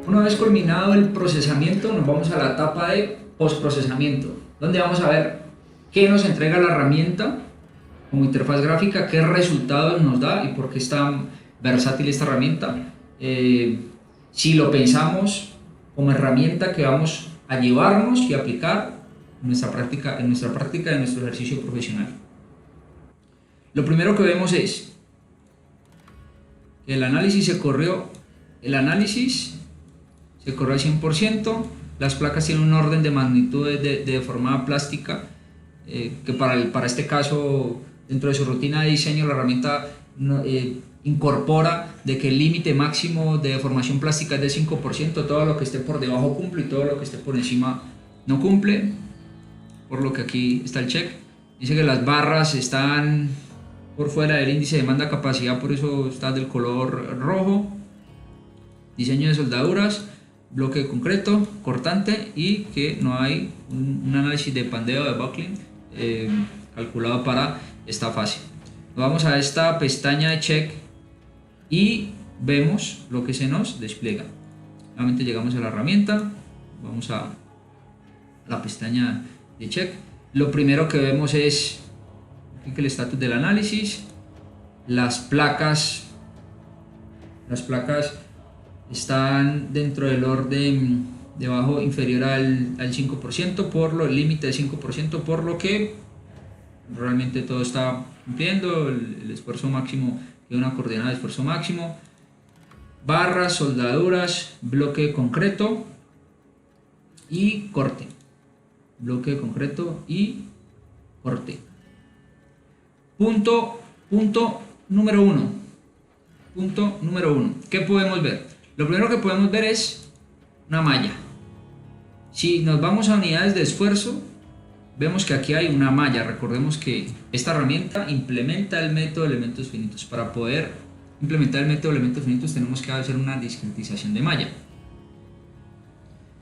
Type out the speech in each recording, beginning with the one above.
Una vez culminado el procesamiento, nos vamos a la etapa de postprocesamiento, donde vamos a ver qué nos entrega la herramienta como interfaz gráfica, qué resultados nos da y por qué es tan versátil esta herramienta. Si lo pensamos como herramienta que vamos a llevarnos y aplicar en nuestra práctica, en nuestro ejercicio profesional. Lo primero que vemos es que el análisis se corrió al 100%, las placas tienen un orden de magnitudes de deformada plástica, que para este caso, dentro de su rutina de diseño, la herramienta incorpora de que el límite máximo de deformación plástica es de 5%, todo lo que esté por debajo cumple y todo lo que esté por encima no cumple, por lo que aquí está el check. Dice que las barras están por fuera del índice de demanda capacidad, por eso está del color rojo. Diseño de soldaduras, bloque de concreto, cortante y que no hay un análisis de pandeo de buckling calculado para esta fase. Vamos a esta pestaña de check y vemos lo que se nos despliega. Nuevamente llegamos a la herramienta, vamos a la pestaña de check. Lo primero que vemos es el estatus del análisis, las placas están dentro del orden debajo inferior al 5%, por el límite de 5%, por lo que realmente todo está cumpliendo el esfuerzo máximo, de una coordenada de esfuerzo máximo. Barras, soldaduras, bloque de concreto y corte. Bloque de concreto y corte. Punto número uno. Punto número uno. ¿Qué podemos ver? Lo primero que podemos ver es una malla. Si nos vamos a unidades de esfuerzo, vemos que aquí hay una malla. Recordemos que esta herramienta implementa el método de elementos finitos. Para poder implementar el método de elementos finitos tenemos que hacer una discretización de malla.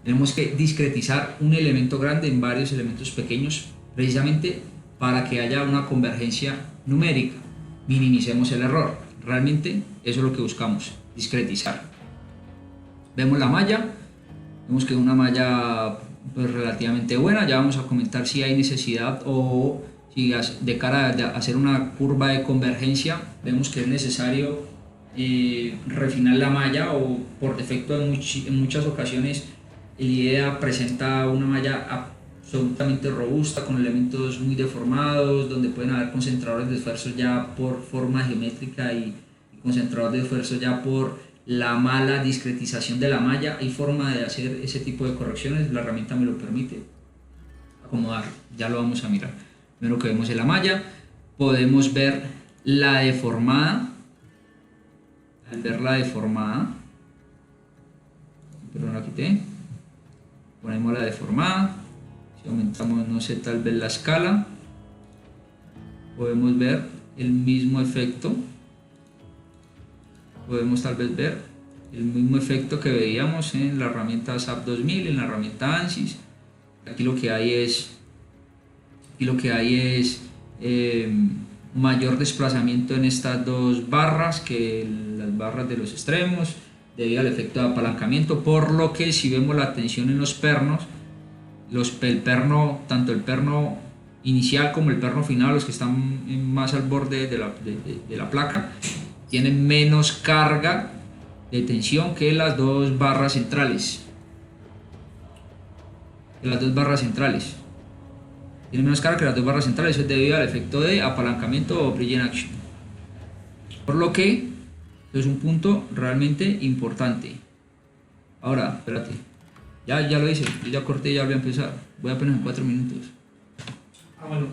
Tenemos que discretizar un elemento grande en varios elementos pequeños, precisamente para que haya una convergencia numérica. Minimicemos el error. Realmente eso es lo que buscamos, discretizar. Vemos la malla, vemos que es una malla pues relativamente buena. Ya vamos a comentar si hay necesidad o si de cara a hacer una curva de convergencia vemos que es necesario refinar la malla, o por defecto en muchas ocasiones el IDEA presenta una malla absolutamente robusta con elementos muy deformados, donde pueden haber concentradores de esfuerzo ya por forma geométrica y concentradores de esfuerzo ya por la mala discretización de la malla. Hay forma de hacer ese tipo de correcciones, la herramienta me lo permite acomodar, ya lo vamos a mirar. Primero que vemos en la malla, podemos ver la deformada. Al ver la deformada, perdón, la quité, ponemos la deformada. Si aumentamos, no sé, tal vez la escala, podemos ver el mismo efecto. Podemos tal vez ver el mismo efecto que veíamos en la herramienta SAP 2000, en la herramienta ANSYS. Aquí lo que hay es mayor desplazamiento en estas dos barras que las barras de los extremos, debido al efecto de apalancamiento, por lo que si vemos la tensión en los pernos, tanto el perno inicial como el perno final, los que están más al borde de la placa, tienen menos carga de tensión que las dos barras centrales. Tienen menos carga que las dos barras centrales, eso es debido al efecto de apalancamiento o bridge action. Por lo que es un punto realmente importante. Ahora, espérate. Ya lo hice, yo ya corté, ya voy a empezar. Voy apenas en 4 minutos. Bueno,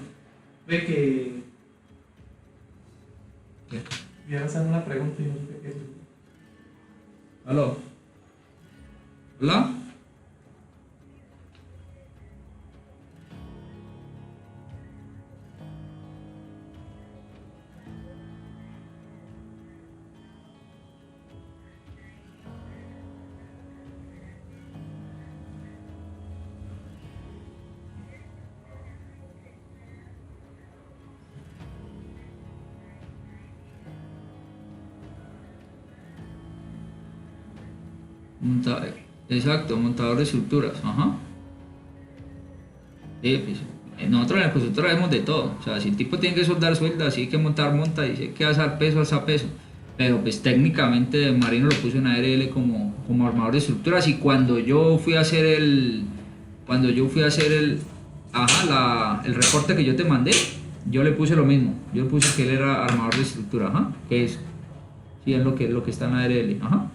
ve que. ¿Qué? Me iban a hacer una pregunta y no sé qué. ¿Aló? ¿Hola? Monta- exacto, montador de estructuras. Ajá. Sí, pues, nosotros en la constructora vemos de todo. O sea, si el tipo tiene que soldar, suelda, si hay que montar, monta, y si hay que alzar peso, alza peso. Pero pues técnicamente Marino lo puso en ARL como armador de estructuras. Y cuando yo fui a hacer el reporte que yo te mandé, yo le puse lo mismo. Yo le puse que él era armador de estructura, ajá, que es, sí, es lo que está en ARL, ajá.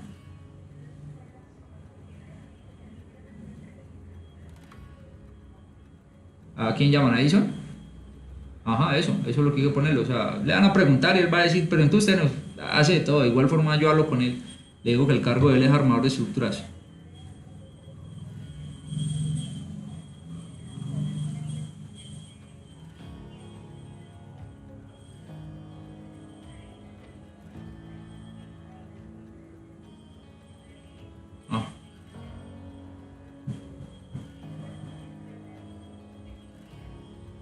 ¿A quién llaman? ¿A Edison? Ajá, eso es lo que hay que ponerle. O sea, le van a preguntar y él va a decir, pero entonces usted nos hace de todo. De igual forma yo hablo con él. Le digo que el cargo de él es armador de estructuras.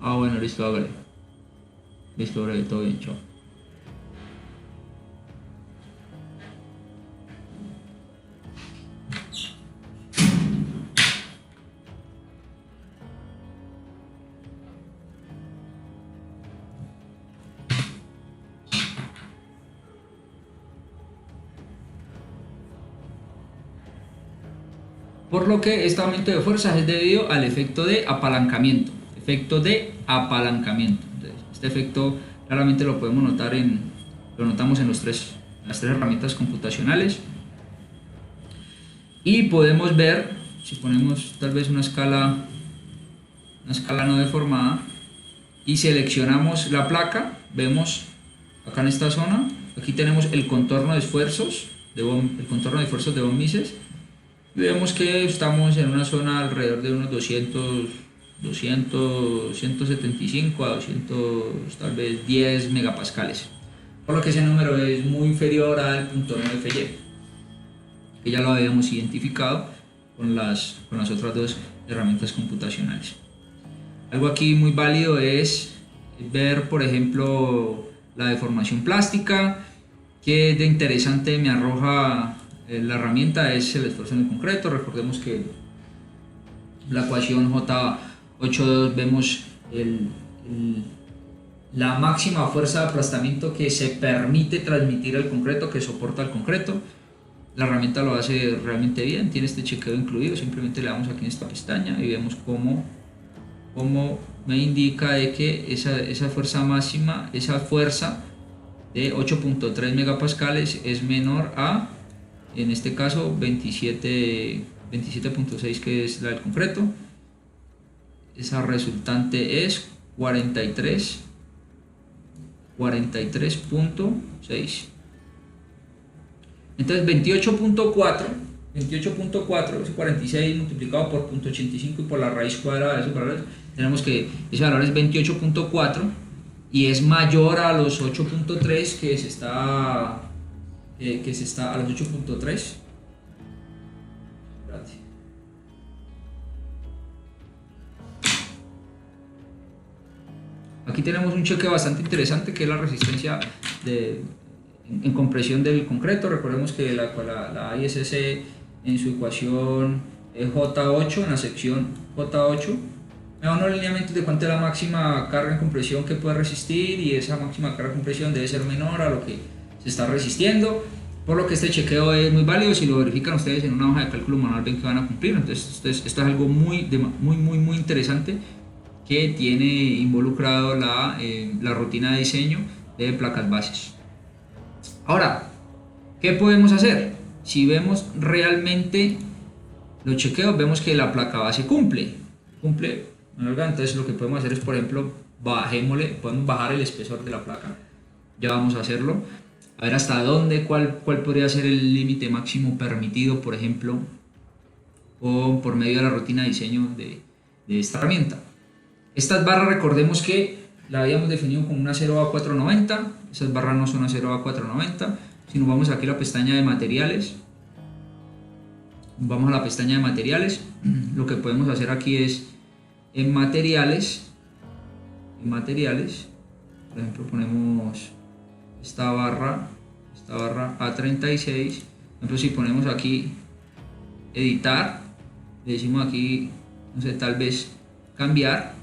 Ah, bueno, listo, hágale. Listo, breve, todo bien, chao. Por lo que este aumento de fuerzas es debido al efecto de apalancamiento. Efecto de apalancamiento. Entonces, este efecto claramente lo notamos en las tres herramientas computacionales. Y podemos ver, si ponemos tal vez una escala no deformada, y seleccionamos la placa, vemos acá en esta zona, aquí tenemos el contorno de esfuerzos de von Mises. Y vemos que estamos en una zona alrededor de unos 175 a 200, tal vez 10 megapascales. Por lo que ese número es muy inferior al punto 9 FY, que ya lo habíamos identificado con las otras dos herramientas computacionales. Algo aquí muy válido es ver, por ejemplo, la deformación plástica, que de interesante me arroja la herramienta es el esfuerzo en el concreto. Recordemos que la ecuación J82 vemos la máxima fuerza de aplastamiento que se permite transmitir al concreto, que soporta el concreto. La herramienta lo hace realmente bien, tiene este chequeo incluido. Simplemente le damos aquí en esta pestaña y vemos cómo me indica de que esa fuerza máxima, esa fuerza de 8.3 megapascales es menor a, en este caso, 27.6, que es la del concreto. Esa resultante es 43.6. Entonces 28.4 es 46 multiplicado por 0.85 y por la raíz cuadrada de esos valores, tenemos que ese valor es 28.4 y es mayor a los 8.3 que se está a los 8.3. Aquí tenemos un cheque bastante interesante, que es la resistencia en compresión del concreto. Recordemos que la ISC en su ecuación J8, en la sección J8, me da unos lineamientos de cuánto es la máxima carga en compresión que puede resistir, y esa máxima carga en compresión debe ser menor a lo que se está resistiendo, por lo que este chequeo es muy válido. Si lo verifican ustedes en una hoja de cálculo manual, ven que van a cumplir. Entonces esto es algo muy interesante, que tiene involucrado la rutina de diseño de placas bases. Ahora, ¿qué podemos hacer? Si vemos realmente los chequeos, vemos que la placa base cumple. Entonces lo que podemos hacer es, por ejemplo, podemos bajar el espesor de la placa. Ya vamos a hacerlo. A ver hasta dónde, cuál podría ser el límite máximo permitido, por ejemplo, o por medio de la rutina de diseño de esta herramienta. Estas barras, recordemos que la habíamos definido como una 0A490. Esas barras no son una 0A490. Si nos vamos aquí a la pestaña de materiales, vamos a la pestaña de materiales, lo que podemos hacer aquí es en materiales, por ejemplo, ponemos esta barra A36. Por ejemplo, si ponemos aquí editar, le decimos aquí, no sé, tal vez cambiar,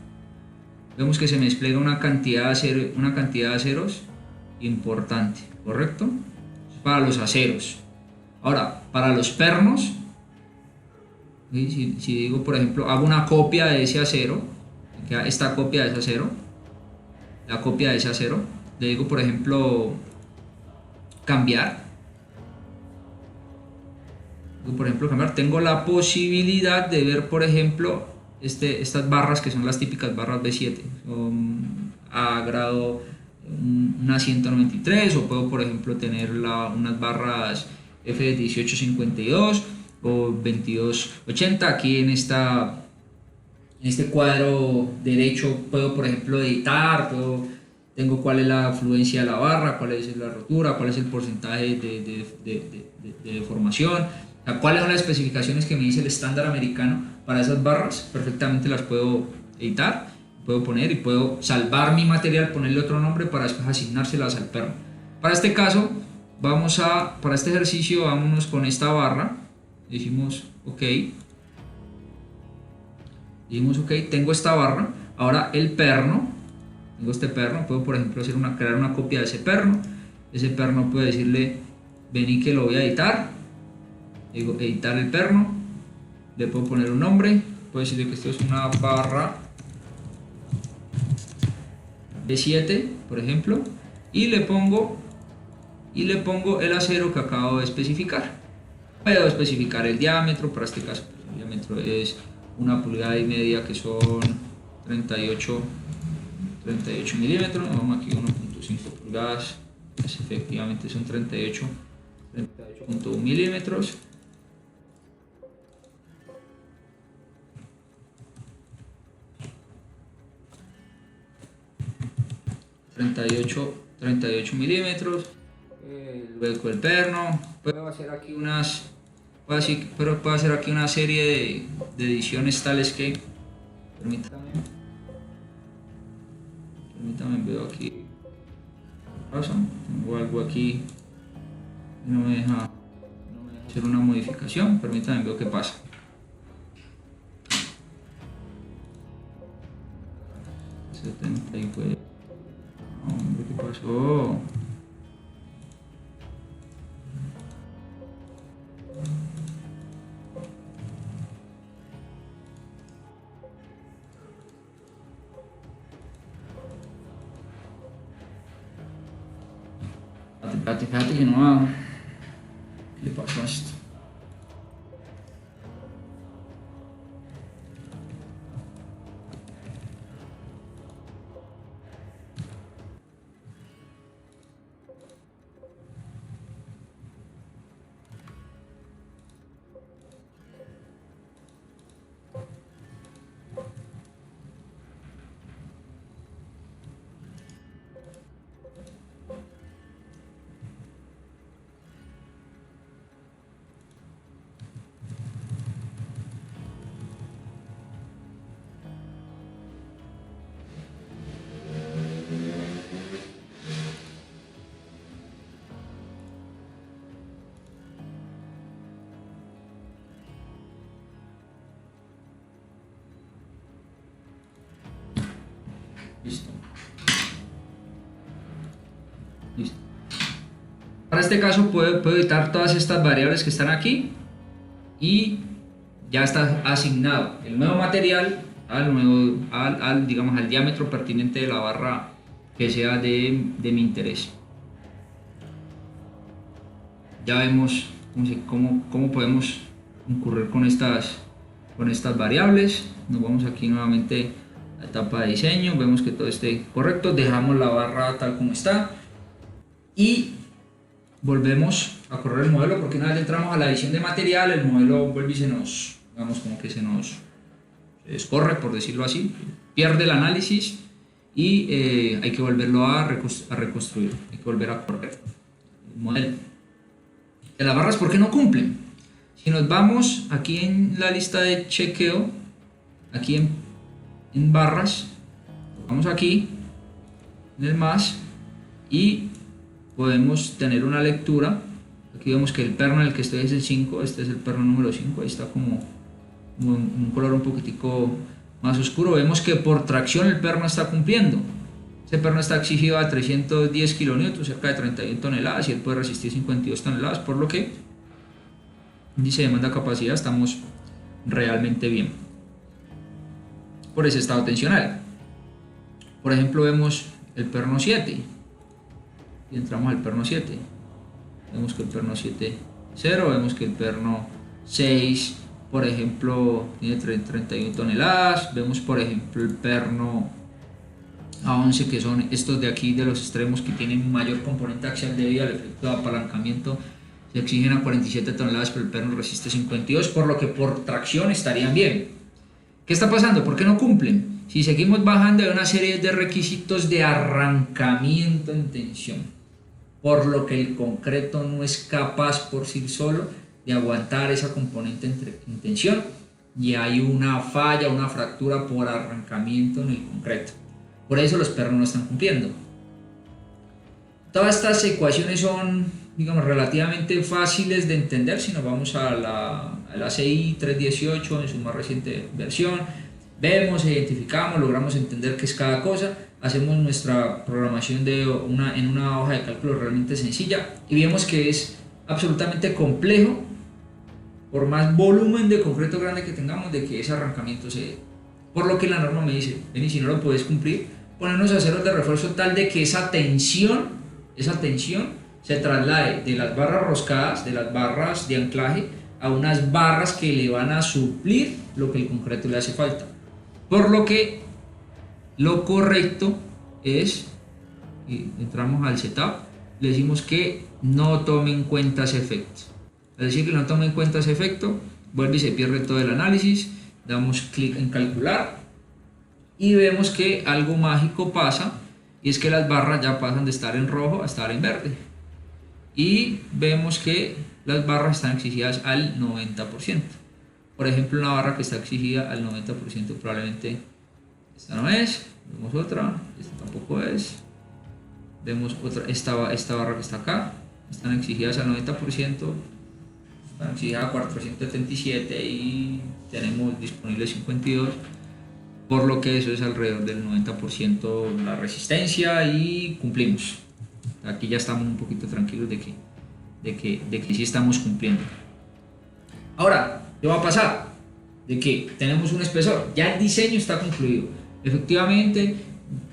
vemos que se me despliega una cantidad de aceros importante, ¿correcto? Para los aceros. Ahora, para los pernos, ¿sí? Si digo, por ejemplo, hago una copia de ese acero, me queda esta copia de ese acero, la copia de ese acero, le digo, por ejemplo, cambiar. Tengo la posibilidad de ver, por ejemplo, estas barras que son las típicas barras B7, son a grado una 193, o puedo, por ejemplo, tener unas barras F1852 o 2280. Aquí en este cuadro derecho puedo, por ejemplo, editar, tengo cuál es la afluencia de la barra, cuál es la rotura, cuál es el porcentaje de deformación, cuáles son las especificaciones que me dice el estándar americano para esas barras. Perfectamente las puedo editar, puedo poner y puedo salvar mi material, ponerle otro nombre para después asignárselas al perno. Para este caso, para este ejercicio, vámonos con esta barra, decimos OK, tengo esta barra. Ahora el perno, tengo este perno, puedo, por ejemplo, crear una copia de ese perno puedo decirle, vení que lo voy a editar, digo editar el perno, le puedo poner un nombre, puedo decirle que esto es una barra B7, por ejemplo, y le pongo el acero que acabo de especificar. Puedo especificar el diámetro, para este caso el diámetro es 1,5 pulgadas, que son 38 milímetros. Vamos aquí 1,5 pulgadas, pues efectivamente son 38.1 milímetros. ...38 milímetros... luego el perno. Puedo hacer aquí una serie de ediciones tales que... Permítame, veo aquí... ¿Qué pasa? Tengo algo aquí... No me deja hacer una modificación. Permítame, veo qué pasa. Hombre, ¿qué pasó? Fíjate que no va. ¿Qué le pasó a esto? Listo. Para este caso puedo editar todas estas variables que están aquí y ya está asignado el nuevo material al diámetro pertinente de la barra que sea de mi interés. Ya vemos cómo podemos concurrir con estas variables. Nos vamos aquí nuevamente a la etapa de diseño, vemos que todo esté correcto, dejamos la barra tal como está y volvemos a correr el modelo, porque una vez entramos a la edición de material, el modelo vuelve y se nos descorre, por decirlo así, pierde el análisis y hay que volverlo a reconstruir, hay que volver a correr el modelo. De las barras, ¿por qué no cumplen? Si nos vamos aquí en la lista de chequeo, aquí en barras, tocamos aquí en el más y podemos tener una lectura. Aquí vemos que el perno en el que estoy es el 5, este es el perno número 5, ahí está como un color un poquitico más oscuro. Vemos que por tracción el perno está cumpliendo. Este perno está exigido a 310 kN, cerca de 31 toneladas, y él puede resistir 52 toneladas, por lo que índice de demanda-capacidad estamos realmente bien por ese estado tensional. Por ejemplo, vemos el perno 7 y entramos al perno 7. Vemos que el perno 7 0, vemos que el perno 6, por ejemplo, tiene 31 toneladas. Vemos, por ejemplo, el perno A11, que son estos de aquí de los extremos, que tienen un mayor componente axial debido al efecto de apalancamiento. Se exigen a 47 toneladas, pero el perno resiste 52, por lo que por tracción estarían bien. ¿Qué está pasando? ¿Por qué no cumplen? Si seguimos bajando, hay una serie de requisitos de arrancamiento en tensión, por lo que el concreto no es capaz por sí solo de aguantar esa componente en tensión, y hay una falla, una fractura por arrancamiento en el concreto. Por eso los pernos no están cumpliendo. Todas estas ecuaciones son, digamos, relativamente fáciles de entender si nos vamos a la ACI 318 en su más reciente versión. Vemos, identificamos, logramos entender qué es cada cosa, hacemos nuestra programación en una hoja de cálculo realmente sencilla, y vemos que es absolutamente complejo, por más volumen de concreto grande que tengamos, de que ese arrancamiento se dé. Por lo que la norma me dice, ven, y si no lo puedes cumplir, ponernos aceros de refuerzo tal de que esa tensión se traslade de las barras roscadas, de las barras de anclaje, a unas barras que le van a suplir lo que el concreto le hace falta. Por lo que lo correcto es, y entramos al setup, le decimos que no tome en cuenta ese efecto. Al decir que no tome en cuenta ese efecto, vuelve y se pierde todo el análisis. Damos clic en calcular y vemos que algo mágico pasa, y es que las barras ya pasan de estar en rojo a estar en verde, y vemos que las barras están exigidas al 90%. Por ejemplo, una barra que está exigida al 90% probablemente esta no es. Vemos otra, esta tampoco es. Vemos otra, esta barra que está acá, están exigidas al 90%, están exigidas a 477 y tenemos disponible 52, por lo que eso es alrededor del 90% la resistencia, y cumplimos. Aquí ya estamos un poquito tranquilos de que sí estamos cumpliendo. Ahora, ¿qué va a pasar? De que tenemos un espesor, ya el diseño está concluido. Efectivamente,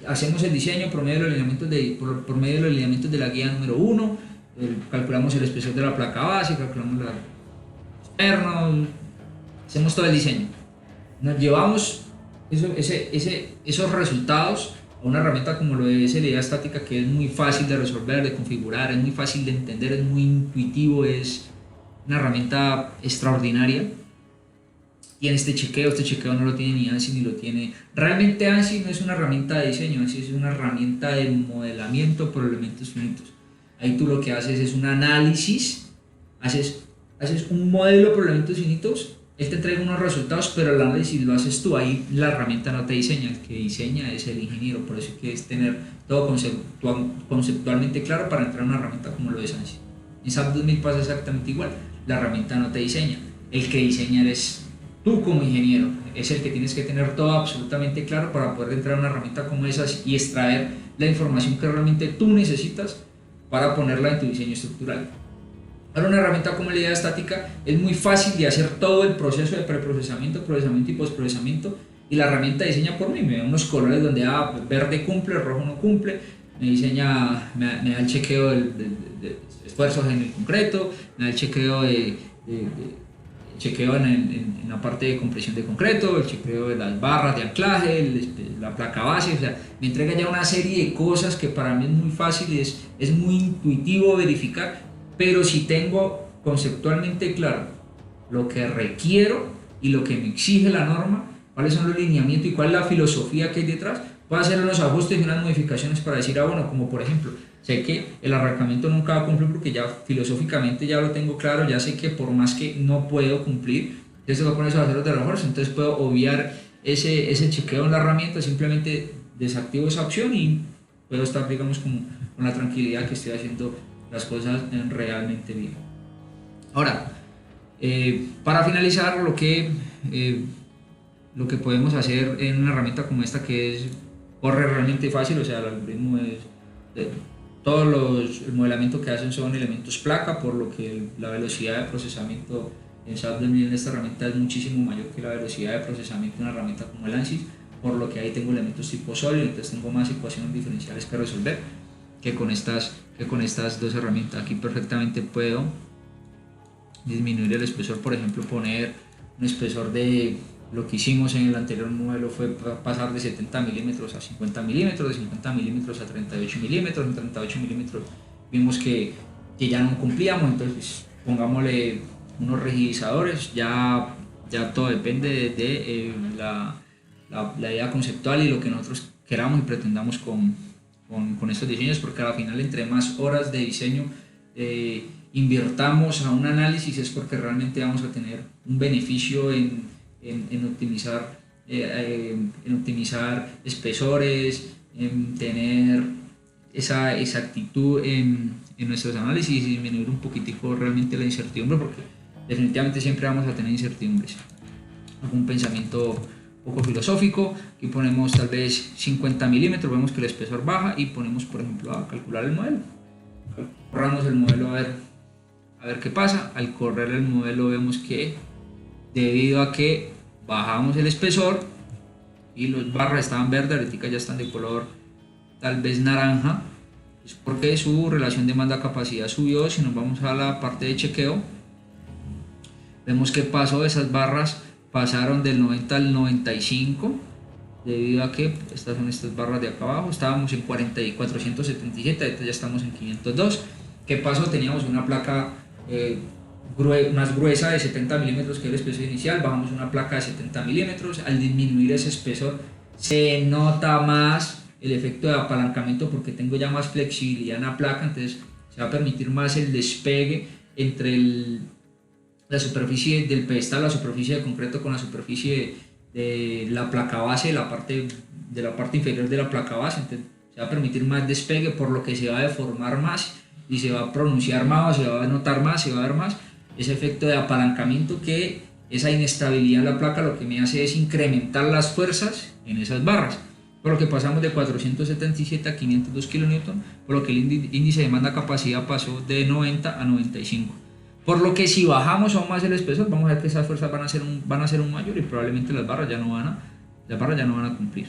hacemos el diseño por medio de los lineamientos de la guía número 1, calculamos el espesor de la placa base, calculamos los pernos, hacemos todo el diseño. Nos llevamos esos resultados a una herramienta como lo es LIDA estática, que es muy fácil de resolver, de configurar, es muy fácil de entender, es muy intuitivo, es una herramienta extraordinaria. Tiene este chequeo no lo tiene ni ANSI ni lo tiene. Realmente ANSI no es una herramienta de diseño, ANSI es una herramienta de modelamiento por elementos finitos. Ahí tú lo que haces es un análisis, haces un modelo por elementos finitos, él te entrega unos resultados, pero el análisis lo haces tú. Ahí la herramienta no te diseña, el que diseña es el ingeniero. Por eso es tener todo conceptualmente claro para entrar a una herramienta como lo es ANSI. En SAP 2000 pasa exactamente igual, la herramienta no te diseña, el que diseña eres tú como ingeniero, es el que tienes que tener todo absolutamente claro para poder entrar a una herramienta como esas y extraer la información que realmente tú necesitas para ponerla en tu diseño estructural. Ahora, una herramienta como LIDA estática es muy fácil de hacer todo el proceso de preprocesamiento, procesamiento y postprocesamiento, y la herramienta diseña por mí, me da unos colores donde verde cumple, rojo no cumple, me da el chequeo de esfuerzos en el concreto, me da el chequeo en la parte de compresión de concreto, el chequeo de las barras de anclaje, la placa base, o sea, me entrega ya una serie de cosas que para mí es muy fácil, es muy intuitivo verificar, pero si tengo conceptualmente claro lo que requiero y lo que me exige la norma, cuáles son los lineamientos y cuál es la filosofía que hay detrás, puedo hacer unos ajustes y unas modificaciones para decir, bueno, como por ejemplo, sé que el arrancamiento nunca va a cumplir porque ya filosóficamente ya lo tengo claro, ya sé que por más que no puedo cumplir, entonces voy a poner esos aceros de refuerzo, entonces puedo obviar ese chequeo en la herramienta, simplemente desactivo esa opción y puedo estar, digamos, con la tranquilidad que estoy haciendo las cosas realmente bien. Ahora, para finalizar, lo que podemos hacer en una herramienta como esta, que corre realmente fácil, o sea, el algoritmo es de, el modelamiento que hacen son elementos placa, por lo que la velocidad de procesamiento en SAP en esta herramienta es muchísimo mayor que la velocidad de procesamiento de una herramienta como el ANSYS, por lo que ahí tengo elementos tipo sólido, entonces tengo más ecuaciones diferenciales que resolver que con estas dos herramientas. Aquí perfectamente puedo disminuir el espesor, por ejemplo, poner un espesor de lo que hicimos en el anterior modelo fue pasar de 70 milímetros a 50 milímetros, de 50 milímetros a 38 milímetros, en 38 milímetros vimos que ya no cumplíamos, entonces pongámosle unos rigidizadores, ya todo depende de la idea conceptual y lo que nosotros queramos y pretendamos con estos diseños, porque al final entre más horas de diseño invirtamos a un análisis es porque realmente vamos a tener un beneficio en optimizar espesores, en tener esa exactitud en nuestros análisis y disminuir un poquitico realmente la incertidumbre, porque definitivamente siempre vamos a tener incertidumbres. Algún pensamiento poco filosófico, aquí ponemos tal vez 50 milímetros, vemos que el espesor baja y ponemos por ejemplo a calcular el modelo. Corramos el modelo a ver qué pasa. Al correr el modelo vemos que debido a que bajamos el espesor y las barras estaban verdes, ahorita ya están de color tal vez naranja, es porque su relación demanda-capacidad subió. Si nos vamos a la parte de chequeo, vemos que pasó, esas barras pasaron del 90 al 95, debido a que estas son estas barras de acá abajo, estábamos en 477, ahorita ya estamos en 502. ¿Qué pasó? Teníamos una placa más gruesa de 70 milímetros que el espesor inicial, bajamos una placa de 70 milímetros, al disminuir ese espesor se nota más el efecto de apalancamiento porque tengo ya más flexibilidad en la placa, entonces se va a permitir más el despegue entre la superficie del pedestal, la superficie de concreto con la superficie de la placa base, de la parte inferior de la placa base, entonces se va a permitir más despegue, por lo que se va a deformar más y se va a pronunciar más, se va a notar más, se va a ver más ese efecto de apalancamiento, que esa inestabilidad en la placa lo que me hace es incrementar las fuerzas en esas barras, por lo que pasamos de 477 a 502 kN, por lo que el índice de demanda-capacidad pasó de 90 a 95. Por lo que si bajamos aún más el espesor, vamos a ver que esas fuerzas van a ser un mayor y probablemente las barras ya no van a cumplir.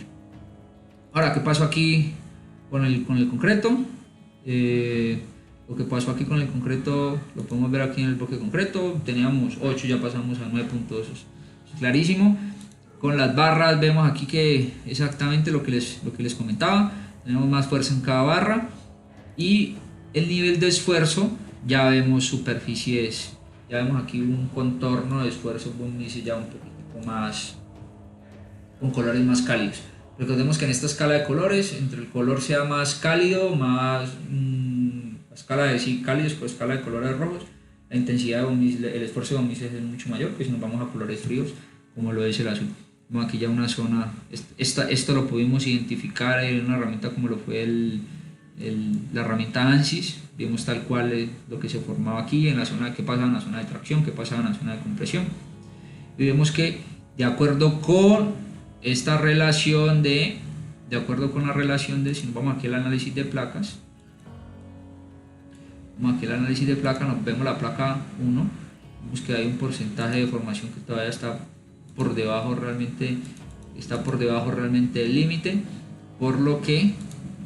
Ahora, ¿qué pasó aquí con el concreto? Lo que pasó aquí con el concreto lo podemos ver aquí en el bloque concreto. Teníamos 8, ya pasamos a 9 puntos, es clarísimo. Con las barras vemos aquí que exactamente lo que les comentaba, tenemos más fuerza en cada barra y el nivel de esfuerzo, ya vemos superficies, ya vemos aquí un contorno de esfuerzo ya un poquito más, con colores más cálidos. Recordemos que en esta escala de colores, entre el color sea más cálido, más escala de cálidos por escala de colores rojos, la intensidad de el esfuerzo de Von es mucho mayor que si nos vamos a colores fríos como lo es el azul. Bueno, aquí ya una zona, esto lo pudimos identificar en una herramienta como lo fue la herramienta ANSYS. Vimos tal cual lo que se formaba aquí en la zona, que pasaba en la zona de tracción, que pasaba en la zona de compresión, y vemos que de acuerdo con esta relación de si nos vamos aquí al análisis de placas, nos vemos la placa 1, vemos que hay un porcentaje de formación que todavía está por debajo realmente del límite, por lo que el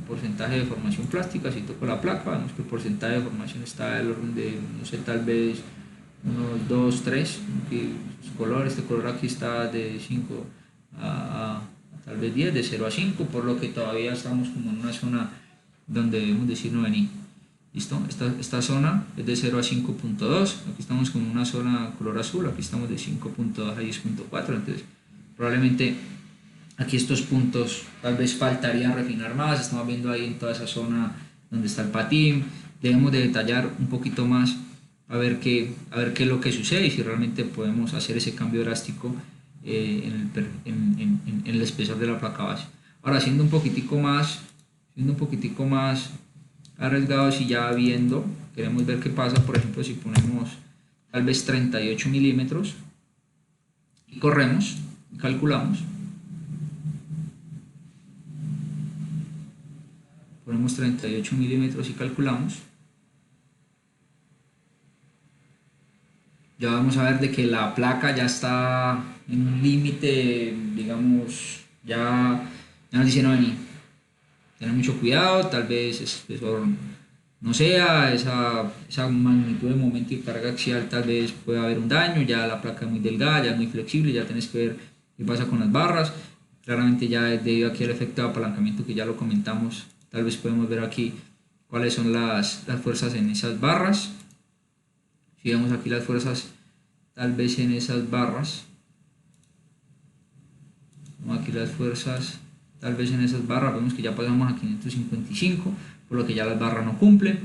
porcentaje de formación plástica, si toco la placa, vemos que el porcentaje de formación está del orden de, no sé, tal vez unos 2, 3, este color aquí está de 5 a tal vez 10, de 0 a 5, por lo que todavía estamos como en una zona donde debemos decir no venir. ¿Listo? Esta zona es de 0 a 5.2, aquí estamos con una zona color azul, aquí estamos de 5.2 a 10.4, entonces probablemente aquí estos puntos tal vez faltaría refinar más. Estamos viendo ahí en toda esa zona donde está el patín, debemos de detallar un poquito más a ver qué es lo que sucede y si realmente podemos hacer ese cambio drástico en el espesor de la placa base. Ahora, siendo un poquitico más arriesgados y ya queremos ver qué pasa, por ejemplo, si ponemos tal vez 38 milímetros, y corremos y calculamos. Ponemos 38 milímetros y calculamos. Ya vamos a ver de que la placa ya está en un límite, digamos, ya nos dice no venir. Tener mucho cuidado, tal vez ese espesor no sea, esa magnitud de momento y carga axial, tal vez pueda haber un daño, ya la placa es muy delgada, ya es muy flexible, ya tenés que ver qué pasa con las barras. Claramente ya debido aquí al efecto de apalancamiento que ya lo comentamos, tal vez podemos ver aquí cuáles son las fuerzas en esas barras. Si vemos aquí las fuerzas tal vez en esas barras, aquí las fuerzas tal vez en esas barras, vemos que ya pasamos a 555, por lo que ya las barras no cumplen.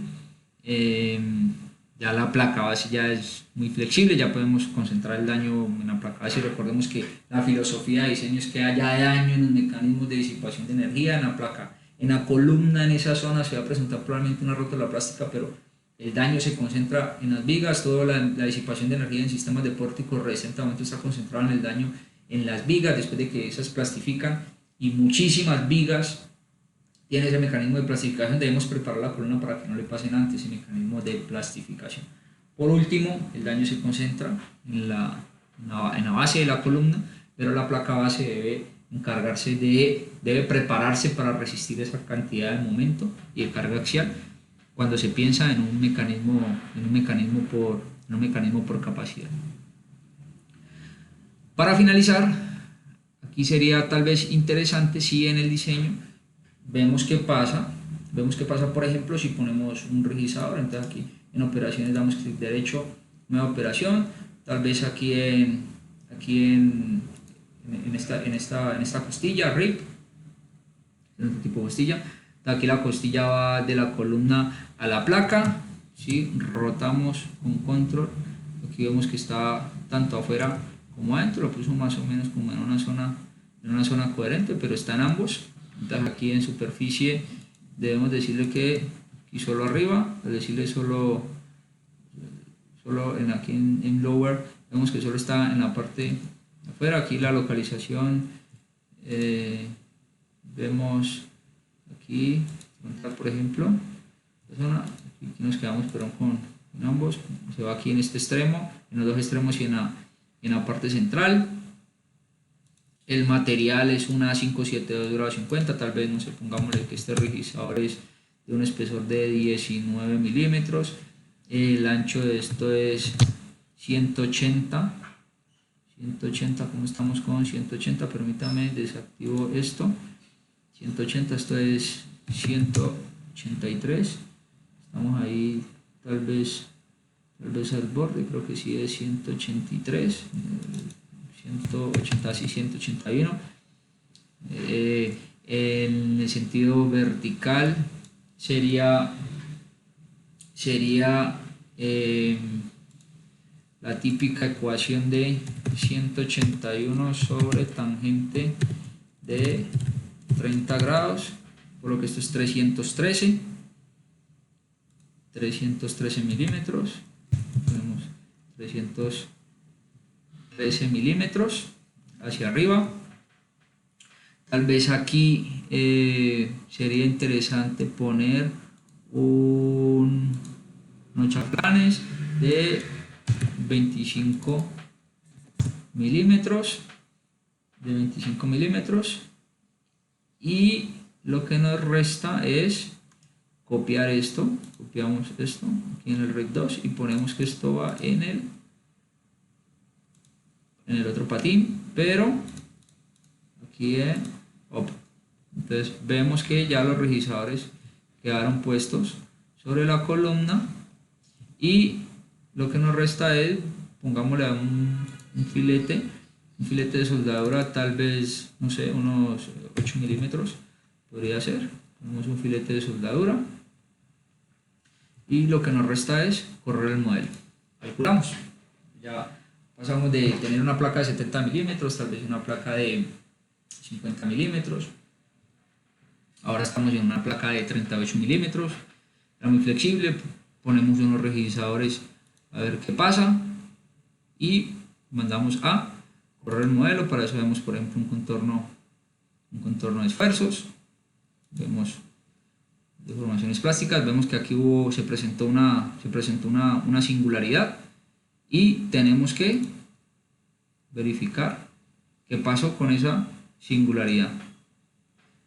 Ya la placa base ya es muy flexible, ya podemos concentrar el daño en la placa base. Recordemos que la filosofía de diseño es que haya daño en los mecanismos de disipación de energía en la placa, en la columna, en esa zona se va a presentar probablemente una rótula plástica, pero el daño se concentra en las vigas. Toda la disipación de energía en sistemas de pórticos recientemente está concentrada en el daño en las vigas después de que esas plastifican, y muchísimas vigas tiene ese mecanismo de plastificación. Debemos preparar la columna para que no le pasen antes ese mecanismo de plastificación. Por último, el daño se concentra en la base de la columna, pero la placa base debe encargarse debe prepararse para resistir esa cantidad de momento y de carga axial cuando se piensa en un mecanismo por capacidad. Para finalizar, aquí sería tal vez interesante si en el diseño vemos qué pasa, por ejemplo, si ponemos un rigidizador. Entonces aquí en operaciones damos clic derecho, nueva operación, tal vez aquí en esta costilla, RIP, en este tipo de costilla, aquí la costilla va de la columna a la placa, ¿sí? Rotamos con control, aquí vemos que está tanto afuera como adentro, lo puso más o menos como en una zona coherente, pero está en ambos. Entonces aquí en superficie debemos decirle que aquí solo arriba, al decirle solo aquí en lower, vemos que solo está en la parte de afuera. Aquí la localización, vemos aquí frontal, por ejemplo, aquí nos quedamos pero con ambos, se va aquí en este extremo, en los dos extremos y en la parte central. El material es una 572 grado 50, tal vez no sé, pongámosle que este rigidizador es de un espesor de 19 milímetros. El ancho de esto es 180, como estamos con 180, permítame desactivo esto, 180, esto es 183, estamos ahí tal vez al borde, creo que sí es 183, 180, sí, 181. En el sentido vertical sería la típica ecuación de 181 sobre tangente de 30 grados, por lo que esto es 313 milímetros. Tenemos 313 milímetros hacia arriba. Tal vez aquí sería interesante poner unos chaflanes de 25 milímetros, y lo que nos resta es copiar esto, copiamos esto aquí en el Rec 2 y ponemos que esto va en el otro patín, pero aquí entonces vemos que ya los rigidizadores quedaron puestos sobre la columna, y lo que nos resta es, pongámosle un filete de soldadura, tal vez, no sé, unos 8 milímetros podría ser. Ponemos un filete de soldadura y lo que nos resta es correr el modelo. Calculamos. Ya pasamos de tener una placa de 70 milímetros, tal vez una placa de 50 milímetros. Ahora estamos en una placa de 38 milímetros. Era muy flexible. Ponemos unos rigidizadores a ver qué pasa. y mandamos a correr el modelo. Para eso vemos, por ejemplo, un contorno de esfuerzos, vemos deformaciones plásticas, vemos que aquí se presentó una singularidad y tenemos que verificar qué pasó con esa singularidad.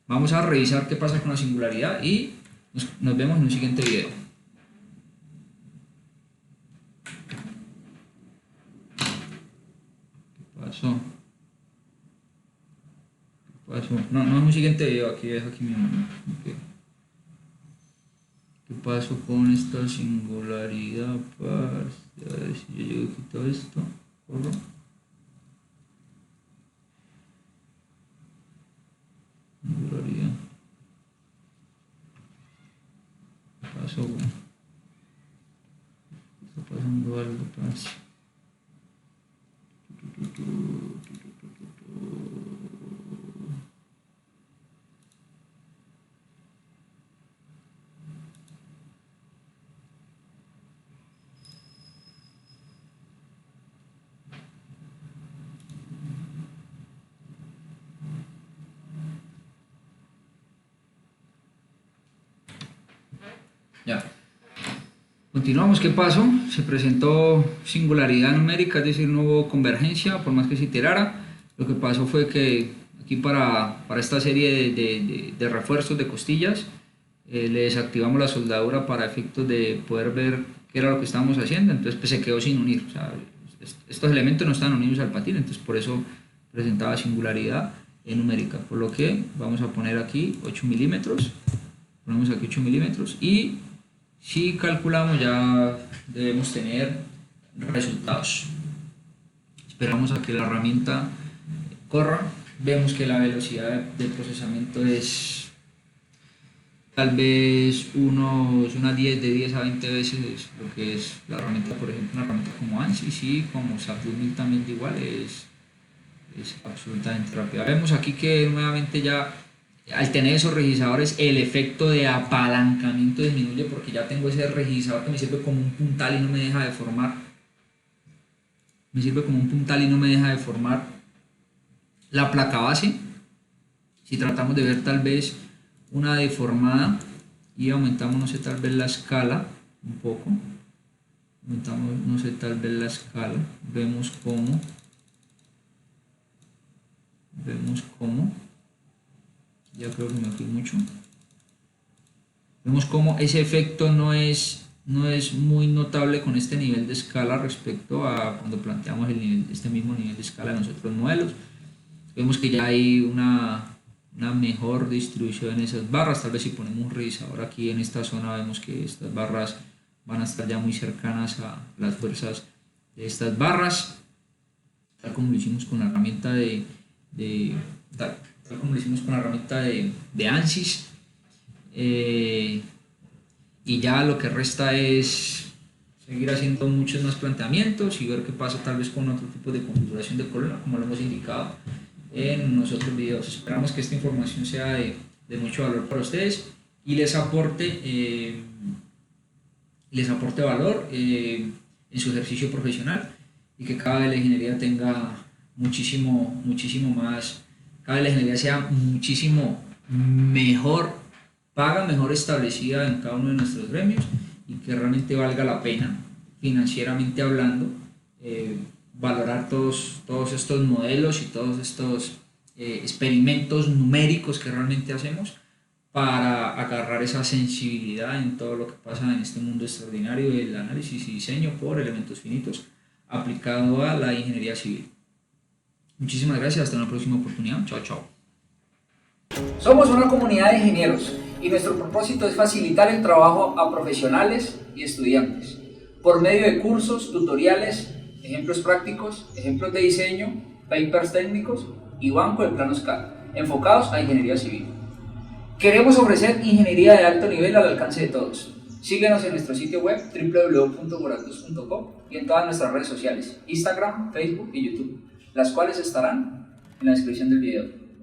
Vamos a revisar qué pasa con la singularidad y nos vemos en un siguiente video. ¿Qué pasó? No, no es un siguiente video, aquí es aquí mismo, ¿no? Okay. ¿Qué pasó con esta singularidad? A ver si yo llego a quitar esto. Corro. Singularidad. ¿Qué pasó, güey? Está pasando algo, parce. Ya. Continuamos, ¿qué pasó? Se presentó singularidad numérica, es decir, no hubo convergencia, por más que se iterara. Lo que pasó fue que aquí para esta serie de refuerzos de costillas, le desactivamos la soldadura para efectos de poder ver qué era lo que estábamos haciendo, entonces pues, se quedó sin unir. O sea, estos elementos no estaban unidos al patín, entonces por eso presentaba singularidad numérica. Por lo que vamos a poner aquí 8 milímetros, ponemos aquí 8 milímetros y si calculamos ya debemos tener resultados. Esperamos a que la herramienta corra. Vemos que la velocidad de procesamiento es tal vez unas 10 a 20 veces lo que es la herramienta, por ejemplo, una herramienta como ANSYS y como SAP2000 también de igual, es absolutamente rápida. Vemos aquí que nuevamente ya al tener esos registradores el efecto de apalancamiento disminuye porque ya tengo ese registrador que me sirve como un puntal y no me deja deformar. La placa base. Si tratamos de ver tal vez una deformada y aumentamos, no sé, tal vez la escala un poco, aumentamos, no sé, tal vez la escala, vemos cómo ya creo que me fui mucho. Vemos cómo ese efecto no es muy notable con este nivel de escala respecto a cuando planteamos este mismo nivel de escala en los otros modelos. Vemos que ya hay una mejor distribución en esas barras. Tal vez si ponemos un revisador aquí en esta zona, vemos que estas barras van a estar ya muy cercanas a las fuerzas de estas barras, tal como lo hicimos con la herramienta de ANSYS. Y ya lo que resta es seguir haciendo muchos más planteamientos y ver qué pasa tal vez con otro tipo de configuración de columna, como lo hemos indicado en los otros videos. Esperamos que esta información sea de mucho valor para ustedes y les aporte valor en su ejercicio profesional, y que cada vez la ingeniería tenga muchísimo más, cada vez la ingeniería sea muchísimo mejor paga, mejor establecida en cada uno de nuestros gremios, y que realmente valga la pena financieramente hablando valorar todos estos modelos y todos estos experimentos numéricos que realmente hacemos para agarrar esa sensibilidad en todo lo que pasa en este mundo extraordinario del análisis y diseño por elementos finitos aplicado a la ingeniería civil. Muchísimas gracias, hasta una próxima oportunidad. Chao, chao. Somos una comunidad de ingenieros y nuestro propósito es facilitar el trabajo a profesionales y estudiantes por medio de cursos, tutoriales, ejemplos prácticos, ejemplos de diseño, papers técnicos y banco de planos CAD enfocados a ingeniería civil. Queremos ofrecer ingeniería de alto nivel al alcance de todos. Síguenos en nuestro sitio web www.moratus.com y en todas nuestras redes sociales, Instagram, Facebook y YouTube, las cuales estarán en la descripción del video.